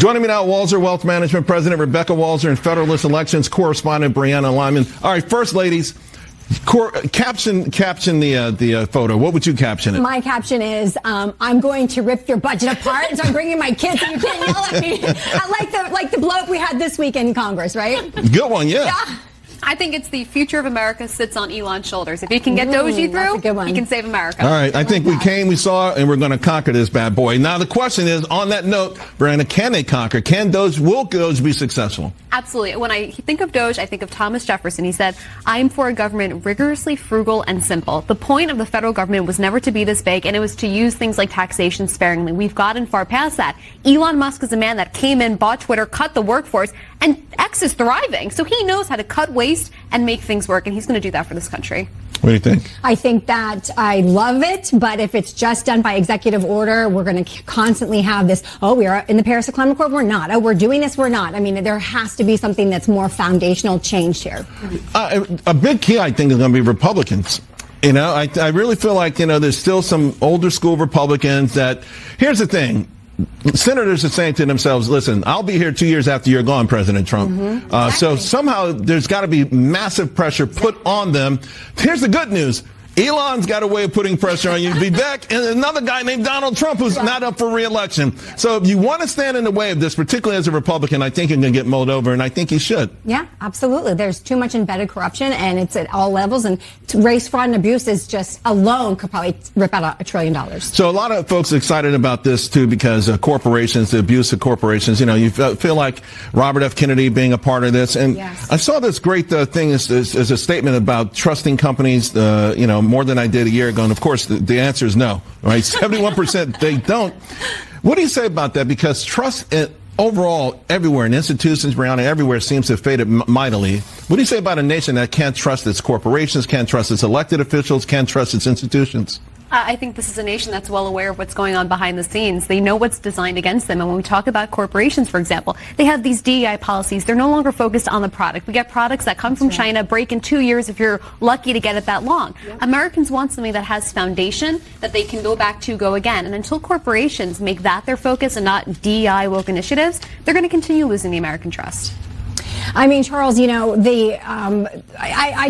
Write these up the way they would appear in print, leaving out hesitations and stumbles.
Joining me now, Walser Wealth Management President Rebecca Walser and Federalist Elections Correspondent Brianna Lyman. All right, first ladies, caption the photo. What would you caption it? My caption is, I'm going to rip your budget apart, so I'm bringing my kids and you can't yell at me. I like the blow up we had this week in Congress, right? Good one, yeah. I think it's the future of America sits on Elon's shoulders. If he can get Doji through, he can save America. All right, I think we came, we saw, and we're going to conquer this bad boy. Now the question is, on that note, Brianna, can they conquer? Will Doge be successful? Absolutely. When I think of Doge, I think of Thomas Jefferson. He said, I'm for a government rigorously frugal and simple. The point of the federal government was never to be this big, and it was to use things like taxation sparingly. We've gotten far past that. Elon Musk is a man that came in, bought Twitter, cut the workforce, and X is thriving. So he knows how to cut waste and make things work, and he's going to do that for this country. What do you think? I think that I love it, but if it's just done by executive order, we're going to constantly have this, oh, we are in the Paris Climate Accord, we're not. Oh, we're doing this, we're not. I mean, there has to be something that's more foundational change here. A big key, I think, is going to be Republicans. You know, I really feel like, there's still some older school Republicans that, here's the thing. Senators are saying to themselves, listen, I'll be here 2 years after you're gone, President Trump. Exactly. So somehow there's got to be massive pressure put on them. Here's the good news. Elon's got a way of putting pressure on you. Vivek and another guy named Donald Trump who's not up for re-election. So if you want to stand in the way of this, particularly as a Republican, I think you're going to get mulled over, and I think you should. Yeah, absolutely. There's too much embedded corruption, and it's at all levels, and race, fraud, and abuse is just alone could probably rip out $1 trillion. So a lot of folks are excited about this, too, because corporations, the abuse of corporations, you feel like Robert F. Kennedy being a part of this. And I saw this great thing as a statement about trusting companies, more than I did a year ago. And of course, the answer is no, right? 71% they don't. What do you say about that? Because trust overall everywhere in institutions, Brianna, everywhere seems to have faded mightily. What do you say about a nation that can't trust its corporations, can't trust its elected officials, can't trust its institutions? I think this is a nation that's well aware of what's going on behind the scenes. They know what's designed against them. And when we talk about corporations, for example, they have these DEI policies. They're no longer focused on the product. We get products that come from China, break in 2 years if you're lucky to get it that long. Americans want something that has foundation that they can go back to, go again. And until corporations make that their focus and not DEI woke initiatives, they're going to continue losing the American trust. I mean, Charles, I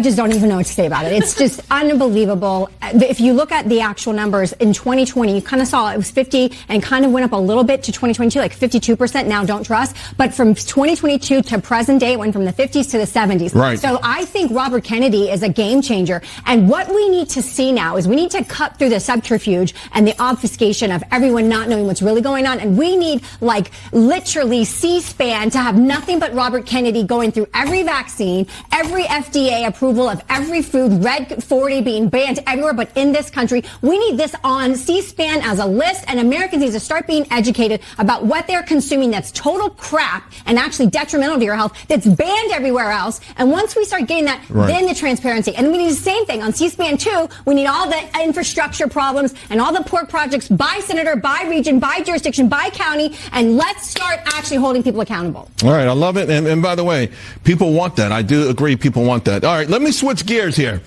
just don't even know what to say about it. It's just unbelievable. If you look at the actual numbers in 2020, you kind of saw it was 50 and kind of went up a little bit to 2022, like 52% now don't trust. But from 2022 to present day, it went from the 50s to the 70s. Right. So I think Robert Kennedy is a game changer. And what we need to see now is we need to cut through the subterfuge and the obfuscation of everyone not knowing what's really going on. And we need, like, literally C-SPAN to have nothing but Robert Kennedy going through every vaccine, every FDA approval of every food, Red 40 being banned everywhere but in this country. We need this on C-SPAN as a list, and Americans need to start being educated about what they're consuming that's total crap and actually detrimental to your health that's banned everywhere else. And once we start getting that, then the transparency. And we need the same thing on C-SPAN too. We need all the infrastructure problems and all the pork projects by senator, by region, by jurisdiction, by county, and let's start actually holding people accountable. All right, I love it. And by the way, people want that. I do agree people want that. All right, let me switch gears here.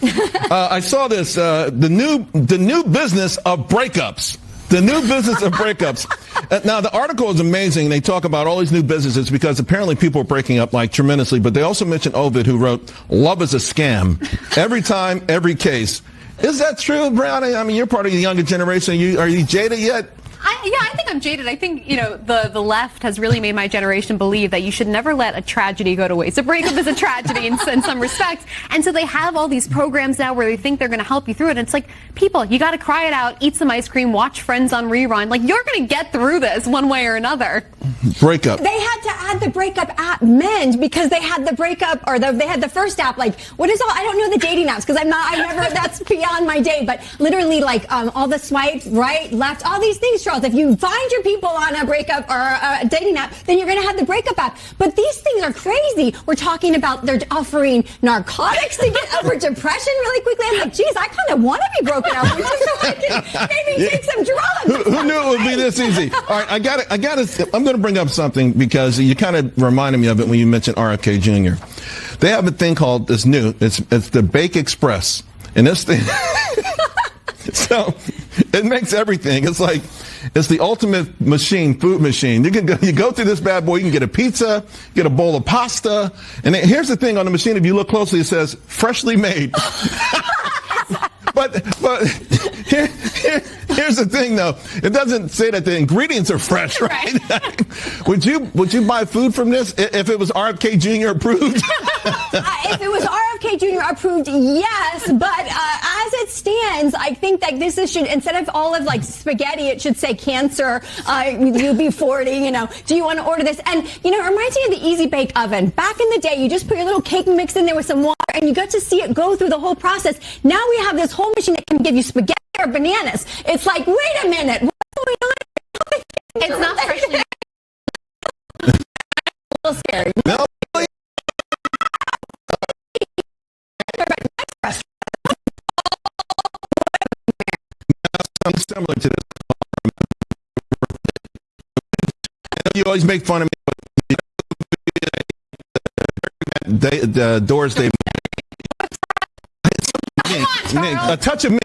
I saw this, the new business of breakups. The new business of breakups. Now, the article is amazing. They talk about all these new businesses because apparently people are breaking up like tremendously. But they also mentioned Ovid, who wrote, "Love is a scam. Every time, every case." Is that true, Brianna? I mean, you're part of the younger generation. Are you jaded yet? I think I'm jaded. I think, the left has really made my generation believe that you should never let a tragedy go to waste. A breakup is a tragedy in some respects. And so they have all these programs now where they think they're going to help you through it. And it's like, people, you got to cry it out, eat some ice cream, watch Friends on rerun. Like, you're going to get through this one way or another. Breakup. They had to add the breakup app Mend because they had the breakup they had the first app. Like, what is all? I don't know the dating apps because that's beyond my day. But literally, all the swipes, right, left, all these things, Charles. If you find your people on a breakup or a dating app, then you're going to have the breakup app. But these things are crazy. We're talking about they're offering narcotics to get over depression really quickly. I'm like, geez, I kind of want to be broken up with so I can maybe take some drugs. Who knew it would be this easy? All right, I'm going to bring up something because you kind of reminded me of it when you mentioned RFK Jr. They have a thing called, it's the Bake Express. And this thing, so it makes everything. It's like, It's the ultimate machine, food machine. You go through this bad boy, you can get a pizza, get a bowl of pasta. And here's the thing on the machine, if you look closely, it says freshly made. But here's the thing, though. It doesn't say that the ingredients are fresh, right? Would you buy food from this if it was RFK Jr. approved? If it was RFK Jr. approved, yes. But as it stands, I think that this should, instead of all of like spaghetti, it should say cancer, UB40. Do you want to order this? And it reminds me of the Easy Bake Oven. Back in the day, you just put your little cake mix in there with some water, and you got to see it go through the whole process. Now we have this whole machine that can give you spaghetti or bananas. It's like, wait a minute, what's going on? It's not freshly. A little scary. No. Something similar to this. You always make fun of me. The doors they. A touch of mink.